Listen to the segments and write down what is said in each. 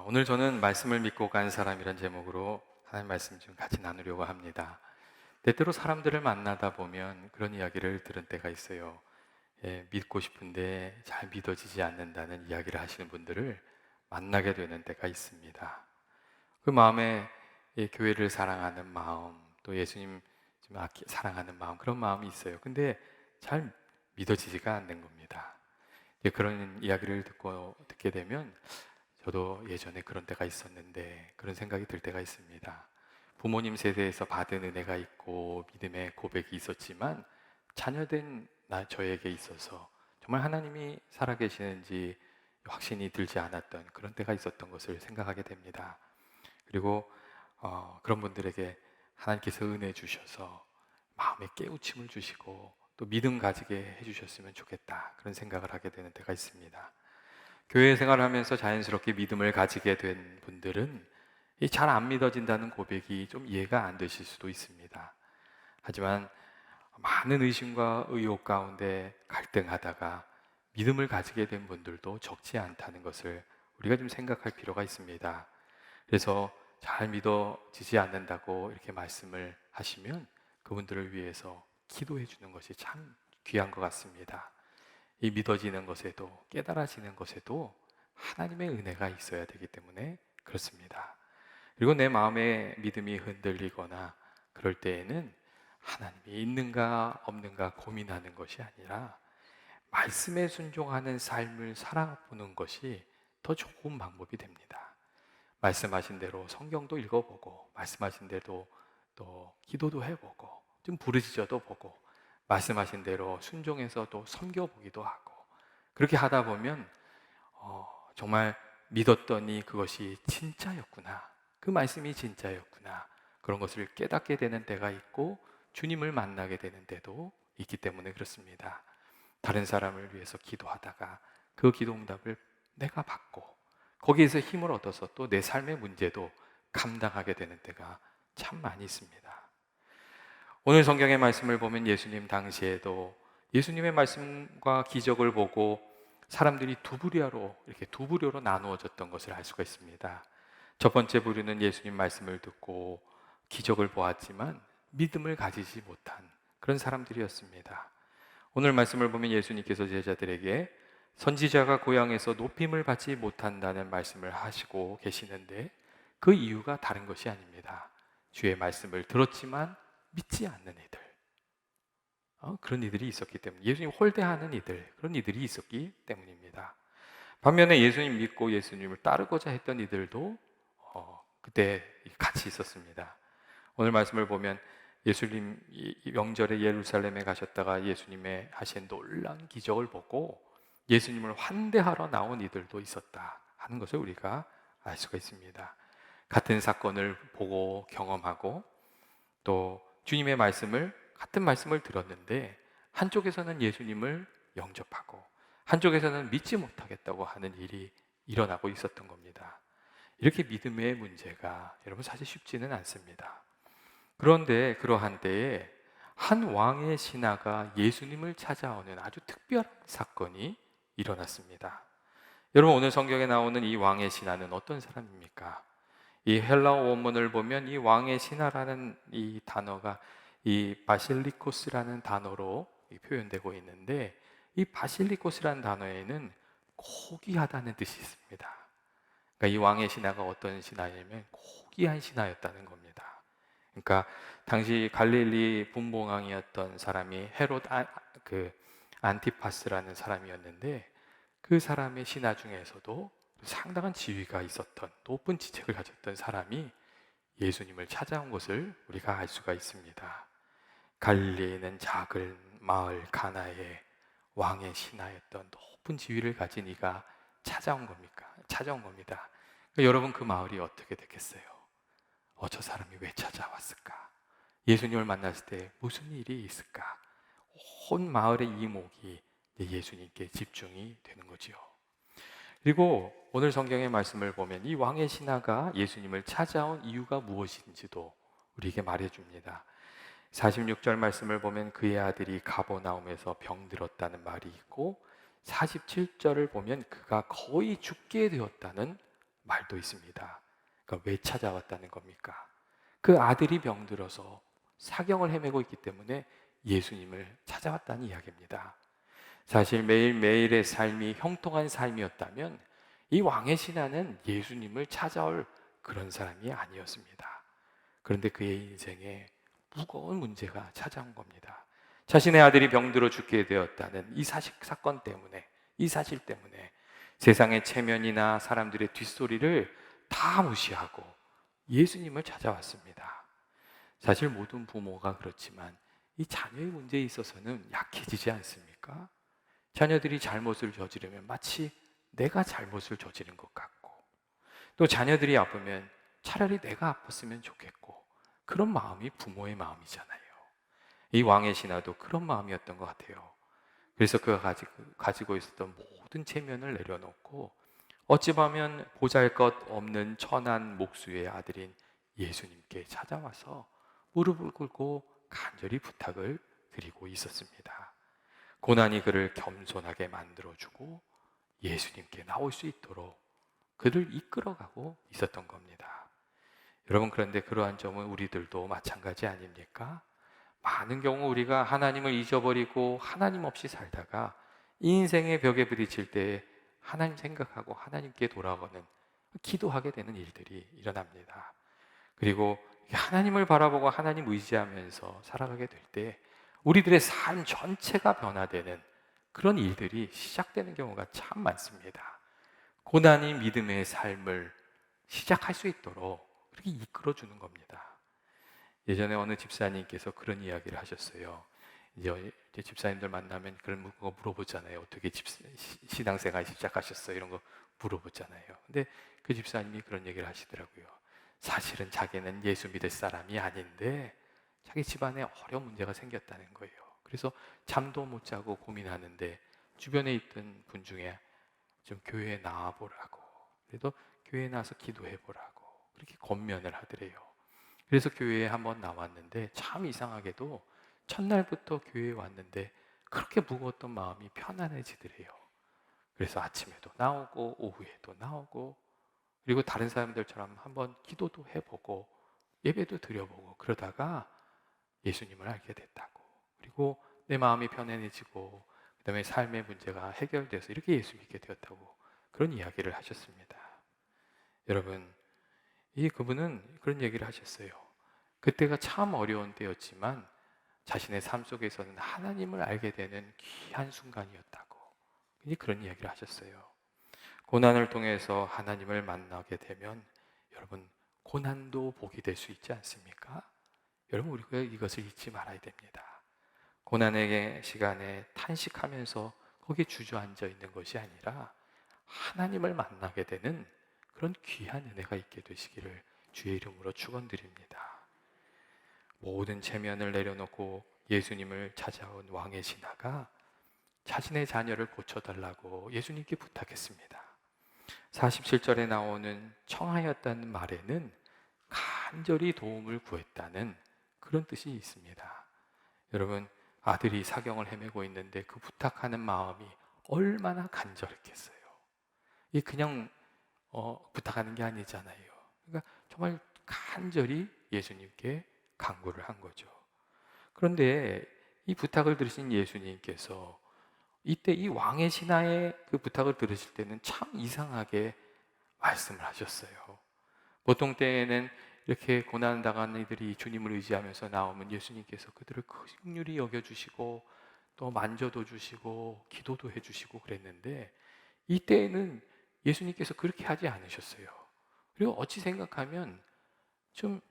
오늘 저는 말씀을 믿고 간 사람이란 제목으로 하나님 말씀 좀 같이 나누려고 합니다. 때때로 사람들을 만나다 보면 그런 이야기를 들은 때가 있어요. 믿고 싶은데 잘 믿어지지 않는다는 이야기를 하시는 분들을 만나게 되는 때가 있습니다. 그 마음에 교회를 사랑하는 마음, 또 예수님 좀 사랑하는 마음, 그런 마음이 있어요. 근데 잘 믿어지지가 않는 겁니다. 그런 이야기를 듣게 되면 저도 예전에 그런 때가 있었는데 그런 생각이 들 때가 있습니다. 부모님 세대에서 받은 은혜가 있고 믿음의 고백이 있었지만 자녀된 저에게 있어서 정말 하나님이 살아계시는지 확신이 들지 않았던 그런 때가 있었던 것을 생각하게 됩니다. 그리고 그런 분들에게 하나님께서 은혜 주셔서 마음에 깨우침을 주시고 또 믿음 가지게 해주셨으면 좋겠다, 그런 생각을 하게 되는 때가 있습니다. 교회 생활하면서 자연스럽게 믿음을 가지게 된 분들은 잘 안 믿어진다는 고백이 좀 이해가 안 되실 수도 있습니다. 하지만 많은 의심과 의혹 가운데 갈등하다가 믿음을 가지게 된 분들도 적지 않다는 것을 우리가 좀 생각할 필요가 있습니다. 그래서 잘 믿어지지 않는다고 이렇게 말씀을 하시면 그분들을 위해서 기도해 주는 것이 참 귀한 것 같습니다. 이 믿어지는 것에도, 깨달아지는 것에도 하나님의 은혜가 있어야 되기 때문에 그렇습니다. 그리고 내 마음의 믿음이 흔들리거나 그럴 때에는 하나님이 있는가 없는가 고민하는 것이 아니라 말씀에 순종하는 삶을 살아보는 것이 더 좋은 방법이 됩니다. 말씀하신 대로 성경도 읽어보고, 말씀하신 대로 또 기도도 해보고, 좀 부르짖어도 보고, 말씀하신 대로 순종해서 또 섬겨보기도 하고, 그렇게 하다 보면 정말 믿었더니 그것이 진짜였구나, 그 말씀이 진짜였구나, 그런 것을 깨닫게 되는 때가 있고 주님을 만나게 되는 때도 있기 때문에 그렇습니다. 다른 사람을 위해서 기도하다가 그 기도 응답을 내가 받고 거기에서 힘을 얻어서 또 내 삶의 문제도 감당하게 되는 때가 참 많이 있습니다. 오늘 성경의 말씀을 보면 예수님 당시에도 예수님의 말씀과 기적을 보고 사람들이 두 부류로 나누어졌던 것을 알 수가 있습니다. 첫 번째 부류는 예수님 말씀을 듣고 기적을 보았지만 믿음을 가지지 못한 그런 사람들이었습니다. 오늘 말씀을 보면 예수님께서 제자들에게 선지자가 고향에서 높임을 받지 못한다는 말씀을 하시고 계시는데 그 이유가 다른 것이 아닙니다. 주의 말씀을 들었지만 믿지 않는 이들, 그런 이들이 있었기 때문에, 예수님 홀대하는 이들, 그런 이들이 있었기 때문입니다. 반면에 예수님 믿고 예수님을 따르고자 했던 이들도 그때 같이 있었습니다. 오늘 말씀을 보면 예수님 명절에 예루살렘에 가셨다가 예수님의 하신 놀라운 기적을 보고 예수님을 환대하러 나온 이들도 있었다 하는 것을 우리가 알 수가 있습니다. 같은 사건을 보고 경험하고 또 주님의 같은 말씀을 들었는데 한쪽에서는 예수님을 영접하고 한쪽에서는 믿지 못하겠다고 하는 일이 일어나고 있었던 겁니다. 이렇게 믿음의 문제가 여러분 사실 쉽지는 않습니다. 그런데 그러한 때에 한 왕의 신하가 예수님을 찾아오는 아주 특별한 사건이 일어났습니다. 여러분, 오늘 성경에 나오는 이 왕의 신하는 어떤 사람입니까? 이 헬라어 원문을 보면 이 왕의 신하라는 이 단어가 이 바실리코스라는 단어로 표현되고 있는데, 이 바실리코스라는 단어에는 고귀하다는 뜻이 있습니다. 그러니까 이 왕의 신하가 어떤 신하냐면 고귀한 신하였다는 겁니다. 그러니까 당시 갈릴리 분봉왕이었던 사람이 안티파스라는 사람이었는데, 그 사람의 신하 중에서도 상당한 지위가 있었던, 높은 지책을 가졌던 사람이 예수님을 찾아온 것을 우리가 알 수가 있습니다. 갈릴리에 있는 작은 마을 가나에 왕의 신하였던 높은 지위를 가진 이가 찾아온 겁니다. 그러니까 여러분, 그 마을이 어떻게 됐겠어요? 저 사람이 왜 찾아왔을까? 예수님을 만났을 때 무슨 일이 있을까? 온 마을의 이목이 예수님께 집중이 되는 거지요. 그리고 오늘 성경의 말씀을 보면 이 왕의 신하가 예수님을 찾아온 이유가 무엇인지도 우리에게 말해줍니다. 46절 말씀을 보면 그의 아들이 가버나움에서 병들었다는 말이 있고, 47절을 보면 그가 거의 죽게 되었다는 말도 있습니다. 그러니까 왜 찾아왔다는 겁니까? 그 아들이 병들어서 사경을 헤매고 있기 때문에 예수님을 찾아왔다는 이야기입니다. 사실 매일매일의 삶이 형통한 삶이었다면 이 왕의 신하는 예수님을 찾아올 그런 사람이 아니었습니다. 그런데 그의 인생에 무거운 문제가 찾아온 겁니다. 자신의 아들이 병들어 죽게 되었다는 이 사건 때문에, 이 사실 때문에 세상의 체면이나 사람들의 뒷소리를 다 무시하고 예수님을 찾아왔습니다. 사실 모든 부모가 그렇지만 이 자녀의 문제에 있어서는 약해지지 않습니까? 자녀들이 잘못을 저지르면 마치 내가 잘못을 저지른 것 같고, 또 자녀들이 아프면 차라리 내가 아팠으면 좋겠고, 그런 마음이 부모의 마음이잖아요. 이 왕의 신하도 그런 마음이었던 것 같아요. 그래서 그가 가지고 있었던 모든 체면을 내려놓고 어찌 보면 보잘것없는 천한 목수의 아들인 예수님께 찾아와서 무릎을 꿇고 간절히 부탁을 드리고 있었습니다. 고난이 그를 겸손하게 만들어주고 예수님께 나올 수 있도록 그를 이끌어가고 있었던 겁니다. 여러분, 그런데 그러한 점은 우리들도 마찬가지 아닙니까? 많은 경우 우리가 하나님을 잊어버리고 하나님 없이 살다가 인생의 벽에 부딪힐 때 하나님 생각하고 하나님께 돌아오는, 기도하게 되는 일들이 일어납니다. 그리고 하나님을 바라보고 하나님 의지하면서 살아가게 될 때 우리들의 삶 전체가 변화되는 그런 일들이 시작되는 경우가 참 많습니다. 고난이 믿음의 삶을 시작할 수 있도록 그렇게 이끌어주는 겁니다. 예전에 어느 집사님께서 그런 이야기를 하셨어요. 이제 집사님들 만나면 그런 거 물어보잖아요. 어떻게 신앙생활 시작하셨어요? 이런 거 물어보잖아요. 근데 그 집사님이 그런 얘기를 하시더라고요. 사실은 자기는 예수 믿을 사람이 아닌데 자기 집안에 어려운 문제가 생겼다는 거예요. 그래서 잠도 못 자고 고민하는데 주변에 있던 분 중에 좀 교회에 나와 보라고, 그래도 교회에 나와서 기도해 보라고 그렇게 권면을 하더래요. 그래서 교회에 한번 나왔는데 참 이상하게도 첫날부터 교회에 왔는데 그렇게 무거웠던 마음이 편안해지더래요. 그래서 아침에도 나오고 오후에도 나오고, 그리고 다른 사람들처럼 한번 기도도 해보고 예배도 드려보고 그러다가 예수님을 알게 됐다고, 그리고 내 마음이 편안해지고 그다음에 삶의 문제가 해결돼서 이렇게 예수 믿게 되었다고 그런 이야기를 하셨습니다. 여러분, 그분은 그런 얘기를 하셨어요. 그때가 참 어려운 때였지만 자신의 삶 속에서는 하나님을 알게 되는 귀한 순간이었다고 그런 이야기를 하셨어요. 고난을 통해서 하나님을 만나게 되면 여러분, 고난도 복이 될 수 있지 않습니까? 여러분, 우리가 이것을 잊지 말아야 됩니다. 고난의 시간에 탄식하면서 거기에 주저앉아 있는 것이 아니라 하나님을 만나게 되는 그런 귀한 은혜가 있게 되시기를 주의 이름으로 축원드립니다. 모든 체면을 내려놓고 예수님을 찾아온 왕의 신하가 자신의 자녀를 고쳐달라고 예수님께 부탁했습니다. 47절에 나오는 청하였다는 말에는 간절히 도움을 구했다는 그런 뜻이 있습니다. 여러분, 아들이 사경을 헤매고 있는데 그 부탁하는 마음이 얼마나 간절했겠어요. 이 그냥 부탁하는 게 아니잖아요. 그러니까 정말 간절히 예수님께 간구를 한 거죠. 그런데 이 부탁을 들으신 예수님께서 이때 이 왕의 신하의 그 부탁을 들으실 때는 참 이상하게 말씀을 하셨어요. 보통 때에는 이렇게 고난당하는 이들이 주님을 의지하면서 나오면 예수님께서 그들을 긍휼히 여겨주시고 또 만져도 주시고 기도도 해주시고 그랬는데 이때에는 예수님께서 그렇게 하지 않으셨어요. 그리고 어찌 생각하면 좀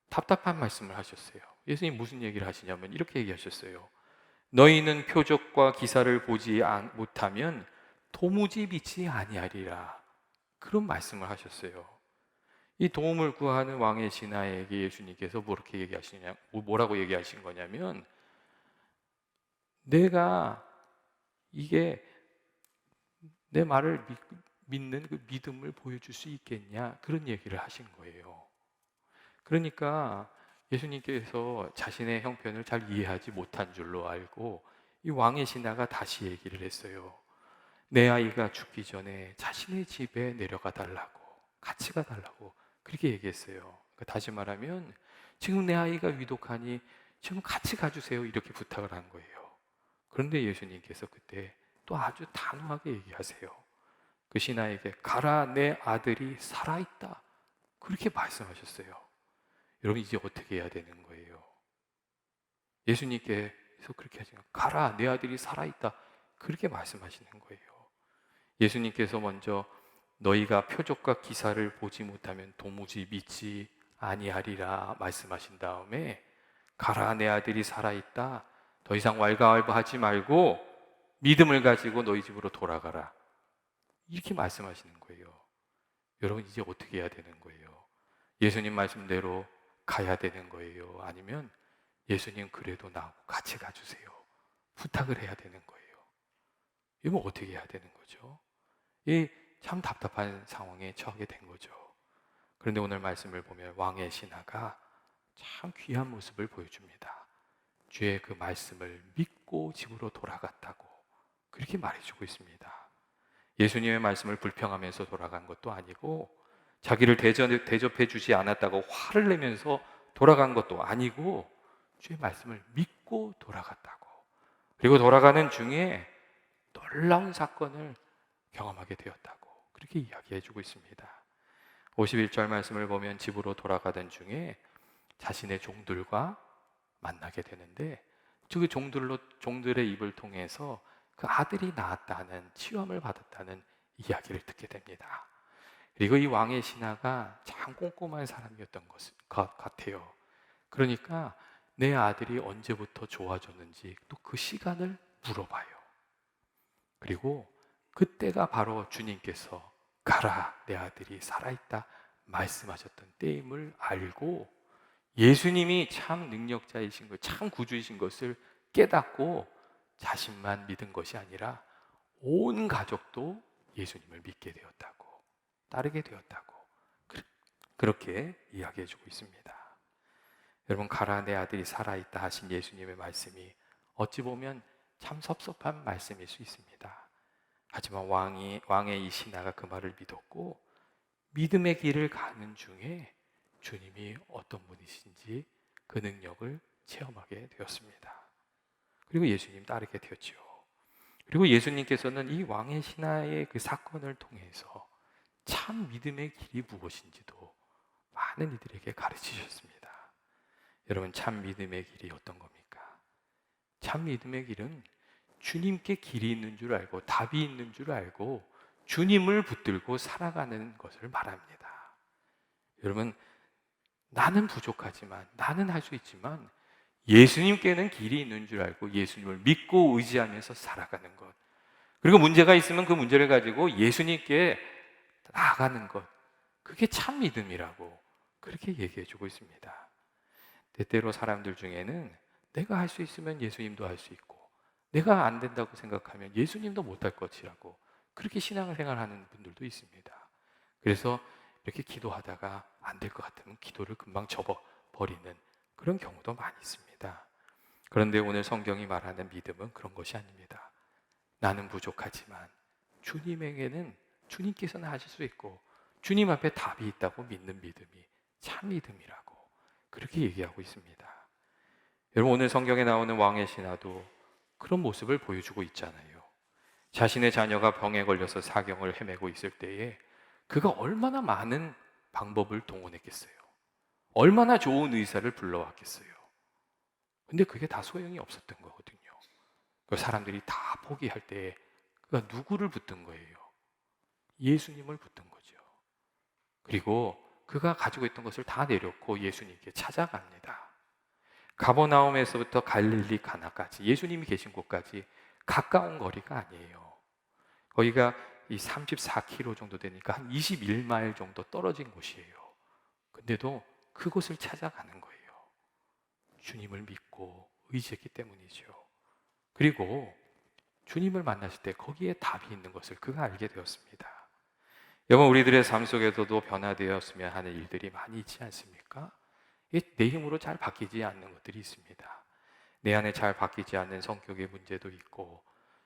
답답한 말씀을 하셨어요. 예수님 무슨 얘기를 하시냐면 이렇게 얘기하셨어요. 너희는 표적과 기사를 보지 못하면 도무지 믿지 아니하리라. 그런 말씀을 하셨어요. 이 도움을 구하는 왕의 신하에게 예수님께서 뭐라고 얘기하신 거냐면, 내가 이게 내 말을 믿는 그 믿음을 보여줄 수 있겠냐, 그런 얘기를 하신 거예요. 그러니까 예수님께서 자신의 형편을 잘 이해하지 못한 줄로 알고 이 왕의 신하가 다시 얘기를 했어요. 내 아이가 죽기 전에 자신의 집에 내려가 달라고. 같이 가달라고 그렇게 얘기했어요. 그러니까 다시 말하면 지금 내 아이가 위독하니 지금 같이 가주세요 이렇게 부탁을 한 거예요. 그런데 예수님께서 그때 또 아주 단호하게 얘기하세요. 그 신하에게 가라, 내 아들이 살아있다 그렇게 말씀하셨어요. 여러분 이제 어떻게 해야 되는 거예요? 예수님께서 그렇게 하시면 가라, 내 아들이 살아있다 그렇게 말씀하시는 거예요. 예수님께서 먼저 너희가 표적과 기사를 보지 못하면 도무지 믿지 아니하리라 말씀하신 다음에 가라, 내 아들이 살아있다, 더 이상 왈가왈부하지 말고 믿음을 가지고 너희 집으로 돌아가라 이렇게 말씀하시는 거예요. 여러분 이제 어떻게 해야 되는 거예요? 예수님 말씀대로 가야 되는 거예요? 아니면 예수님 그래도 나하고 같이 가주세요 부탁을 해야 되는 거예요? 이러면 어떻게 해야 되는 거죠? 이 참 답답한 상황에 처하게 된 거죠. 그런데 오늘 말씀을 보면 왕의 신하가 참 귀한 모습을 보여줍니다. 주의 그 말씀을 믿고 집으로 돌아갔다고 그렇게 말해주고 있습니다. 예수님의 말씀을 불평하면서 돌아간 것도 아니고 자기를 대접해 주지 않았다고 화를 내면서 돌아간 것도 아니고 주의 말씀을 믿고 돌아갔다고, 그리고 돌아가는 중에 놀라운 사건을 경험하게 되었다고 그렇게 이야기해 주고 있습니다. 51절 말씀을 보면 집으로 돌아가던 중에 자신의 종들과 만나게 되는데 그 종들의 입을 통해서 그 아들이 낳았다는, 치유함을 받았다는 이야기를 듣게 됩니다. 그리고 이 왕의 신하가 참 꼼꼼한 사람이었던 것 같아요. 그러니까 내 아들이 언제부터 좋아졌는지 또 그 시간을 물어봐요. 그리고 그때가 바로 주님께서 가라, 내 아들이 살아있다 말씀하셨던 때임을 알고 예수님이 참 능력자이신 것, 참 구주이신 것을 깨닫고 자신만 믿은 것이 아니라 온 가족도 예수님을 믿게 되었다고, 따르게 되었다고 그렇게 이야기해 주고 있습니다. 여러분, 가라, 내 아들이 살아있다 하신 예수님의 말씀이 어찌 보면 참 섭섭한 말씀일 수 있습니다. 하지만 왕의 이 신하가 그 말을 믿었고 믿음의 길을 가는 중에 주님이 어떤 분이신지 그 능력을 체험하게 되었습니다. 그리고 예수님 따르게 되었죠. 그리고 예수님께서는 이 왕의 신하의 그 사건을 통해서 참 믿음의 길이 무엇인지도 많은 이들에게 가르치셨습니다. 여러분, 참 믿음의 길이 어떤 겁니까? 참 믿음의 길은 주님께 길이 있는 줄 알고 답이 있는 줄 알고 주님을 붙들고 살아가는 것을 말합니다. 여러분, 나는 부족하지만, 나는 할 수 있지만 예수님께는 길이 있는 줄 알고 예수님을 믿고 의지하면서 살아가는 것, 그리고 문제가 있으면 그 문제를 가지고 예수님께 나아가는 것, 그게 참 믿음이라고 그렇게 얘기해 주고 있습니다. 때때로 사람들 중에는 내가 할 수 있으면 예수님도 할 수 있고 내가 안 된다고 생각하면 예수님도 못할 것이라고 그렇게 신앙생활하는 분들도 있습니다. 그래서 이렇게 기도하다가 안 될 것 같으면 기도를 금방 접어버리는 그런 경우도 많이 있습니다. 그런데 오늘 성경이 말하는 믿음은 그런 것이 아닙니다. 나는 부족하지만 주님에게는, 주님께서는 하실 수 있고 주님 앞에 답이 있다고 믿는 믿음이 참 믿음이라고 그렇게 얘기하고 있습니다. 여러분, 오늘 성경에 나오는 왕의 신하도 그런 모습을 보여주고 있잖아요. 자신의 자녀가 병에 걸려서 사경을 헤매고 있을 때에 그가 얼마나 많은 방법을 동원했겠어요. 얼마나 좋은 의사를 불러왔겠어요. 근데 그게 다 소용이 없었던 거거든요. 그 사람들이 다 포기할 때에 그가 누구를 붙든 거예요? 예수님을 붙든 거죠. 그리고 그가 가지고 있던 것을 다 내려놓고 예수님께 찾아갑니다. 가버나움에서부터 갈릴리 가나까지, 예수님이 계신 곳까지 가까운 거리가 아니에요. 거기가 이 34km 정도 되니까 한 21마일 정도 떨어진 곳이에요. 근데도 그곳을 찾아가는 거예요. 주님을 믿고 의지했기 때문이죠. 그리고 주님을 만났을 때 거기에 답이 있는 것을 그가 알게 되었습니다. 여러분, 우리들의 삶 속에서도 변화되었으면 하는 일들이 많이 있지 않습니까? 내 힘으로 잘 바뀌지 않는 것들이 있습니다. 내 안에 잘 바뀌지 않는 성격의 문제도 있고,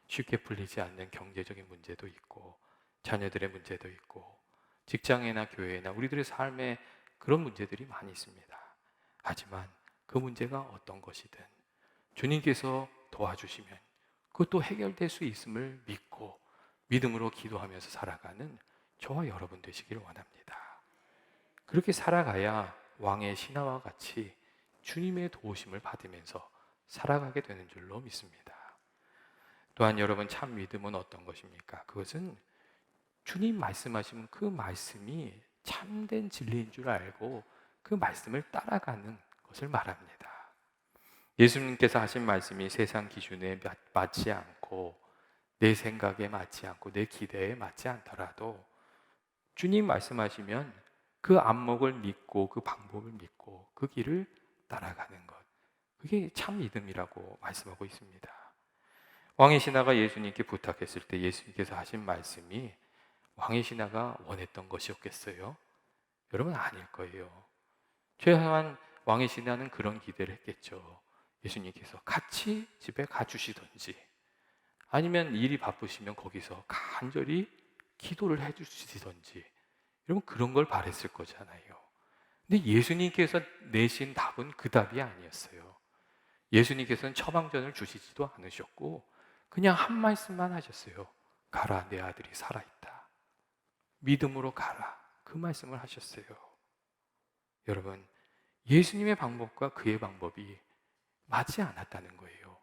쉽게 풀리지 않는 경제적인 문제도 있고, 자녀들의 문제도 있고, 직장이나 교회나 우리들의 삶에 그런 문제들이 많이 있습니다. 하지만 그 문제가 어떤 것이든 주님께서 도와주시면 그것도 해결될 수 있음을 믿고 믿음으로 기도하면서 살아가는 저와 여러분 되시길 원합니다. 그렇게 살아가야 왕의 신하와 같이 주님의 도우심을 받으면서 살아가게 되는 줄로 믿습니다. 또한 여러분, 참 믿음은 어떤 것입니까? 그것은 주님 말씀하시면 그 말씀이 참된 진리인 줄 알고 그 말씀을 따라가는 것을 말합니다. 예수님께서 하신 말씀이 세상 기준에 맞지 않고 내 생각에 맞지 않고 내 기대에 맞지 않더라도 주님 말씀하시면 그 안목을 믿고 그 방법을 믿고 그 길을 따라가는 것, 그게 참 믿음이라고 말씀하고 있습니다. 왕의 신하가 예수님께 부탁했을 때 예수님께서 하신 말씀이 왕의 신하가 원했던 것이었겠어요? 여러분, 아닐 거예요. 최소한 왕의 신하는 그런 기대를 했겠죠. 예수님께서 같이 집에 가주시든지 아니면 일이 바쁘시면 거기서 간절히 기도를 해주시든지, 여러분 그런 걸 바랬을 거잖아요. 근데 예수님께서 내신 답은 그 답이 아니었어요. 예수님께서는 처방전을 주시지도 않으셨고 그냥 한 말씀만 하셨어요. 가라, 내 아들이 살아있다. 믿음으로 가라. 그 말씀을 하셨어요. 여러분, 예수님의 방법과 그의 방법이 맞지 않았다는 거예요.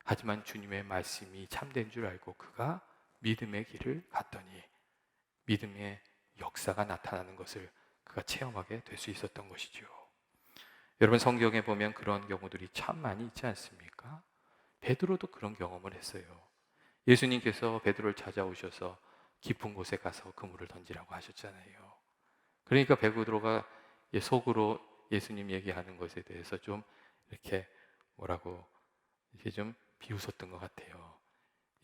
하지만 주님의 말씀이 참된 줄 알고 그가 믿음의 길을 갔더니 믿음의 역사가 나타나는 것을 그가 체험하게 될 수 있었던 것이죠. 여러분, 성경에 보면 그런 경우들이 참 많이 있지 않습니까? 베드로도 그런 경험을 했어요. 예수님께서 베드로를 찾아오셔서 깊은 곳에 가서 그물을 던지라고 하셨잖아요. 그러니까 베드로가 속으로 예수님 얘기하는 것에 대해서 좀 이렇게 뭐라고 이렇게 좀 비웃었던 것 같아요.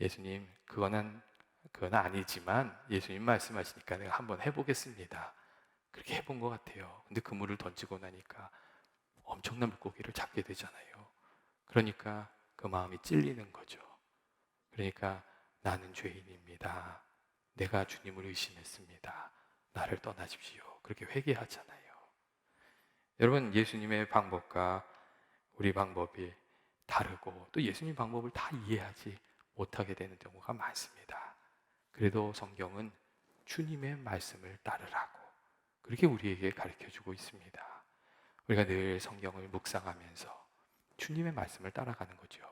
예수님, 그건 아니지만 예수님 말씀하시니까 내가 한번 해보겠습니다. 그렇게 해본 것 같아요. 근데 그물을 던지고 나니까 엄청난 물고기를 잡게 되잖아요. 그러니까 그 마음이 찔리는 거죠. 그러니까 나는 죄인입니다. 내가 주님을 의심했습니다. 나를 떠나십시오. 그렇게 회개하잖아요. 여러분, 예수님의 방법과 우리 방법이 다르고 또 예수님 방법을 다 이해하지 못하게 되는 경우가 많습니다. 그래도 성경은 주님의 말씀을 따르라고 그렇게 우리에게 가르쳐주고 있습니다. 우리가 늘 성경을 묵상하면서 주님의 말씀을 따라가는 거죠.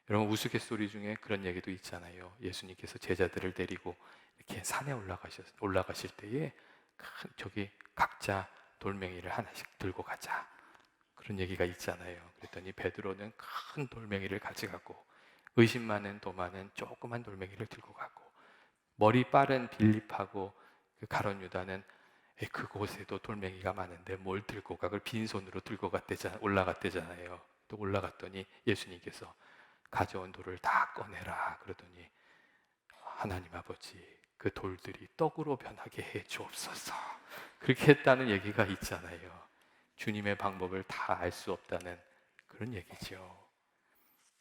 여러분, 우스갯소리 중에 그런 얘기도 있잖아요. 예수님께서 제자들을 데리고 이렇게 산에 올라가실 때에 저기 각자 돌멩이를 하나씩 들고 가자, 그런 얘기가 있잖아요. 그랬더니 베드로는 큰 돌멩이를 가져가고 의심 많은 도마는 조그만 돌멩이를 들고 가고 머리 빠른 빌립하고 그 가룟 유다는 그곳에도 돌멩이가 많은데 뭘 들고 가? 그걸 빈손으로 들고 올라갔대잖아요. 또 올라갔더니 예수님께서 가져온 돌을 다 꺼내라 그러더니 하나님 아버지, 그 돌들이 떡으로 변하게 해 주옵소서, 그렇게 했다는 얘기가 있잖아요. 주님의 방법을 다 알 수 없다는 그런 얘기죠.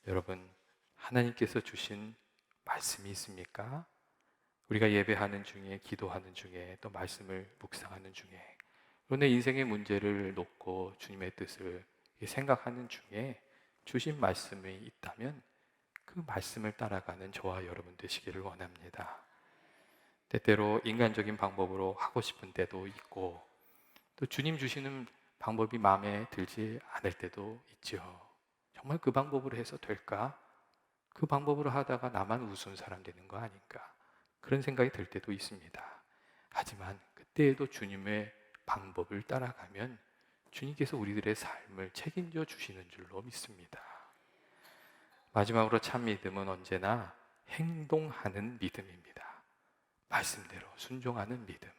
여러분, 하나님께서 주신 말씀이 있습니까? 우리가 예배하는 중에, 기도하는 중에, 또 말씀을 묵상하는 중에, 내 인생의 문제를 놓고 주님의 뜻을 생각하는 중에 주신 말씀이 있다면 그 말씀을 따라가는 저와 여러분 되시기를 원합니다. 때때로 인간적인 방법으로 하고 싶은 때도 있고 또 주님 주시는 방법이 마음에 들지 않을 때도 있죠. 정말 그 방법으로 해서 될까? 그 방법으로 하다가 나만 우스운 사람 되는 거 아닌가? 그런 생각이 들 때도 있습니다. 하지만 그때에도 주님의 방법을 따라가면 주님께서 우리들의 삶을 책임져 주시는 줄로 믿습니다. 마지막으로 참 믿음은 언제나 행동하는 믿음입니다. 말씀대로 순종하는 믿음,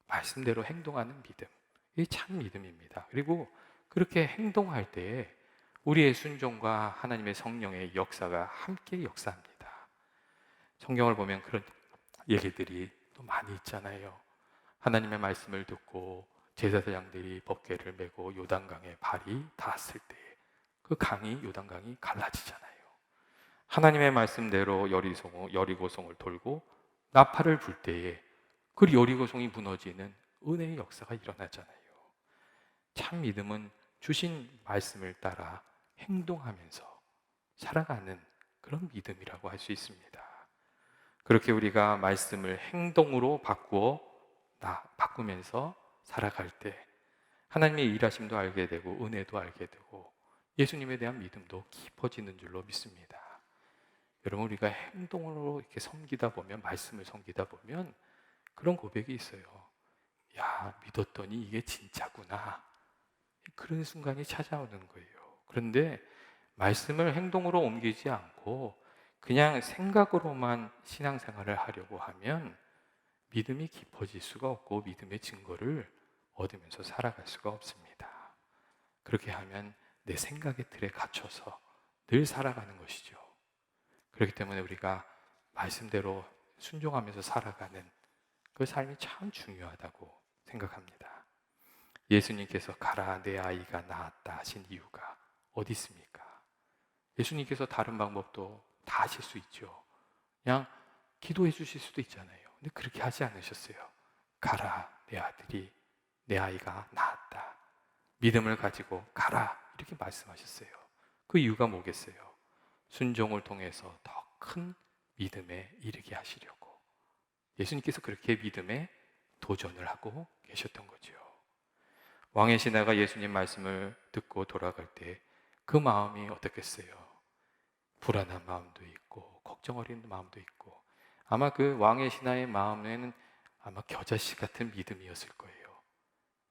말씀대로 행동하는 믿음, 이게 참 믿음입니다. 그리고 그렇게 행동할 때에 우리의 순종과 하나님의 성령의 역사가 함께 역사합니다. 성경을 보면 그런 얘기들이 또 많이 있잖아요. 하나님의 말씀을 듣고 제사장들이 법궤를 메고 요단강에 발이 닿았을 때 그 강이, 요단강이 갈라지잖아요. 하나님의 말씀대로 여리고성을 돌고 나팔을 불 때에 그 여리고성이 무너지는 은혜의 역사가 일어나잖아요. 참 믿음은 주신 말씀을 따라 행동하면서 살아가는 그런 믿음이라고 할 수 있습니다. 그렇게 우리가 말씀을 행동으로 바꾸면서 살아갈 때 하나님의 일하심도 알게 되고 은혜도 알게 되고 예수님에 대한 믿음도 깊어지는 줄로 믿습니다. 여러분, 우리가 행동으로 이렇게 섬기다 보면, 말씀을 섬기다 보면 그런 고백이 있어요. 야, 믿었더니 이게 진짜구나. 그런 순간이 찾아오는 거예요. 그런데 말씀을 행동으로 옮기지 않고 그냥 생각으로만 신앙생활을 하려고 하면 믿음이 깊어질 수가 없고 믿음의 증거를 얻으면서 살아갈 수가 없습니다. 그렇게 하면 내 생각의 틀에 갇혀서 늘 살아가는 것이죠. 그렇기 때문에 우리가 말씀대로 순종하면서 살아가는 그 삶이 참 중요하다고 생각합니다. 예수님께서 가라 내 아이가 나았다 하신 이유가 어디 있습니까? 예수님께서 다른 방법도 다 하실 수 있죠. 그냥 기도해 주실 수도 있잖아요. 근데 그렇게 하지 않으셨어요. 가라 내 아이가 나았다. 믿음을 가지고 가라 이렇게 말씀하셨어요. 그 이유가 뭐겠어요? 순종을 통해서 더 큰 믿음에 이르게 하시려고 예수님께서 그렇게 믿음에 도전을 하고 계셨던 거죠. 왕의 신하가 예수님 말씀을 듣고 돌아갈 때 그 마음이 어떻겠어요? 불안한 마음도 있고 걱정 어린 마음도 있고 아마 그 왕의 신하의 마음에는 아마 겨자씨 같은 믿음이었을 거예요.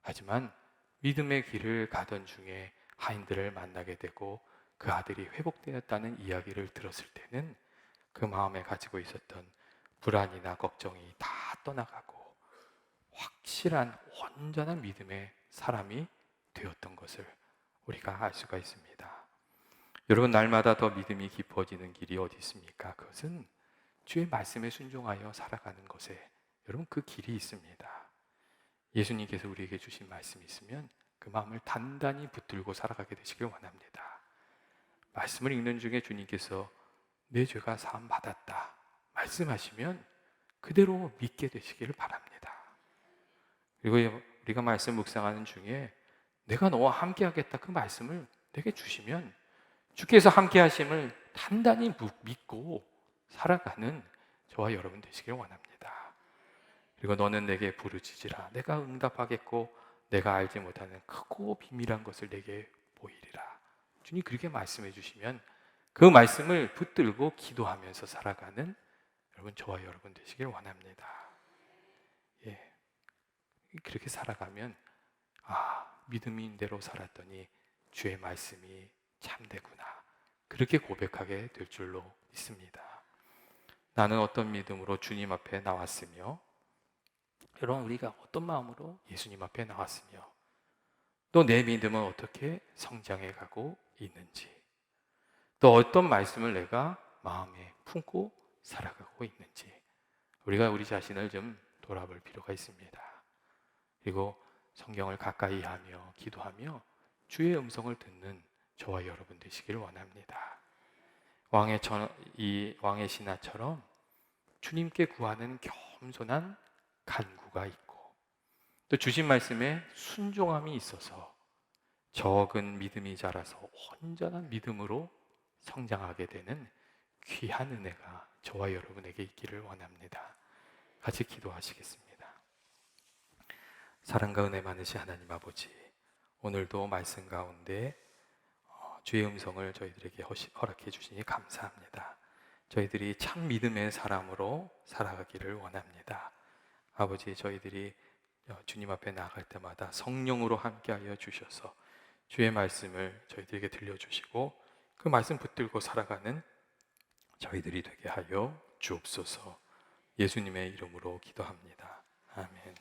하지만 믿음의 길을 가던 중에 하인들을 만나게 되고 그 아들이 회복되었다는 이야기를 들었을 때는 그 마음에 가지고 있었던 불안이나 걱정이 다 떠나가고 확실한 온전한 믿음의 사람이 되었던 것을 우리가 알 수가 있습니다. 여러분, 날마다 더 믿음이 깊어지는 길이 어디 있습니까? 그것은 주의 말씀에 순종하여 살아가는 것에 여러분 그 길이 있습니다. 예수님께서 우리에게 주신 말씀이 있으면 그 마음을 단단히 붙들고 살아가게 되시길 원합니다. 말씀을 읽는 중에 주님께서 내 죄가 사함 받았다 말씀하시면 그대로 믿게 되시기를 바랍니다. 그리고 우리가 말씀 묵상하는 중에 내가 너와 함께 하겠다 그 말씀을 내게 주시면 주께서 함께 하심을 단단히 믿고 살아가는 저와 여러분 되시길 원합니다. 그리고 너는 내게 부르짖으라 내가 응답하겠고 내가 알지 못하는 크고 비밀한 것을 내게 보이리라. 주님 그렇게 말씀해 주시면 그 말씀을 붙들고 기도하면서 살아가는 여러분 저와 여러분 되시길 원합니다. 예, 그렇게 살아가면 믿음인 대로 살았더니 주의 말씀이 참되구나 그렇게 고백하게 될 줄로 믿습니다. 나는 어떤 믿음으로 주님 앞에 나왔으며 여러분 우리가 어떤 마음으로 예수님 앞에 나왔으며 또 내 믿음은 어떻게 성장해 가고 있는지 또 어떤 말씀을 내가 마음에 품고 살아가고 있는지 우리가 우리 자신을 좀 돌아볼 필요가 있습니다. 그리고 성경을 가까이 하며 기도하며 주의 음성을 듣는 저와 여러분 되시기를 원합니다. 이 왕의 신하처럼 주님께 구하는 겸손한 간구가 있고 또 주신 말씀에 순종함이 있어서 적은 믿음이 자라서 온전한 믿음으로 성장하게 되는 귀한 은혜가 저와 여러분에게 있기를 원합니다. 같이 기도하시겠습니다. 사랑과 은혜 많으신 하나님 아버지, 오늘도 말씀 가운데 주의 음성을 저희들에게 허락해 주시니 감사합니다. 저희들이 참 믿음의 사람으로 살아가기를 원합니다. 아버지, 저희들이 주님 앞에 나아갈 때마다 성령으로 함께하여 주셔서 주의 말씀을 저희들에게 들려주시고 그 말씀 붙들고 살아가는 저희들이 되게 하여 주옵소서. 예수님의 이름으로 기도합니다. 아멘.